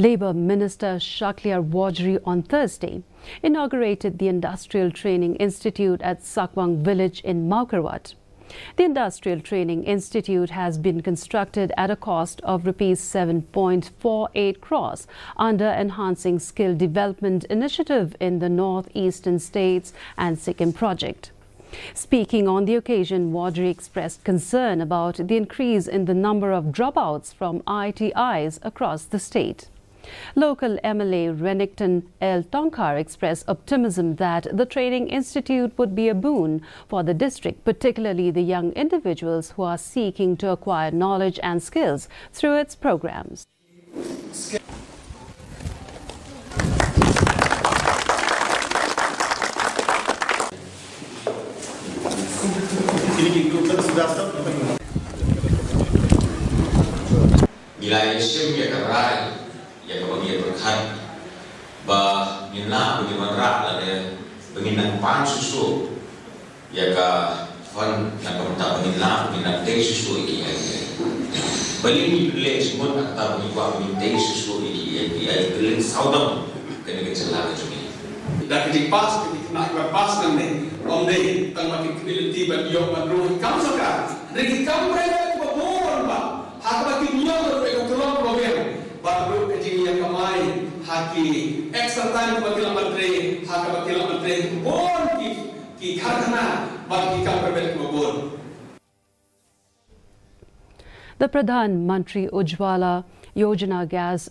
Labour Minister Iti At Mawkyrwat on Thursday inaugurated the Industrial Training Institute at Sakwang village in Mawkyrwat. The Industrial Training Institute has been constructed at a cost of Rs 7.48 crores under Enhancing Skill Development Initiative in the North-Eastern States and Sikkim project. Speaking on the occasion, Mawkyrwat expressed concern about the increase in the number of dropouts from ITIs across the state. Local MLA Renington L. Tonkar expressed optimism that the training institute would be a boon for the district, particularly the young individuals who are seeking to acquire knowledge and skills through its programs. yang kebagian berkhat bah minna bagaimana rak ada penginang pan susu ya ka fan nak kementak penginang teh susu iki balik ni pilih semua nak tahu ni buat teh susu iki ai pilih saudam kena kecelaka cumi dah ketik pas nak pas kan ni om deh tang makin ability but yo madru kam saka regi kam mereka babon ba hak makin yo mereka tolong problem baru kejian kamai haki extra time bagi lamatre hak bagi lamatre bon ki kharkhana bagi kam perbet bon. The Pradhan Mantri Ujjwala Yojana gas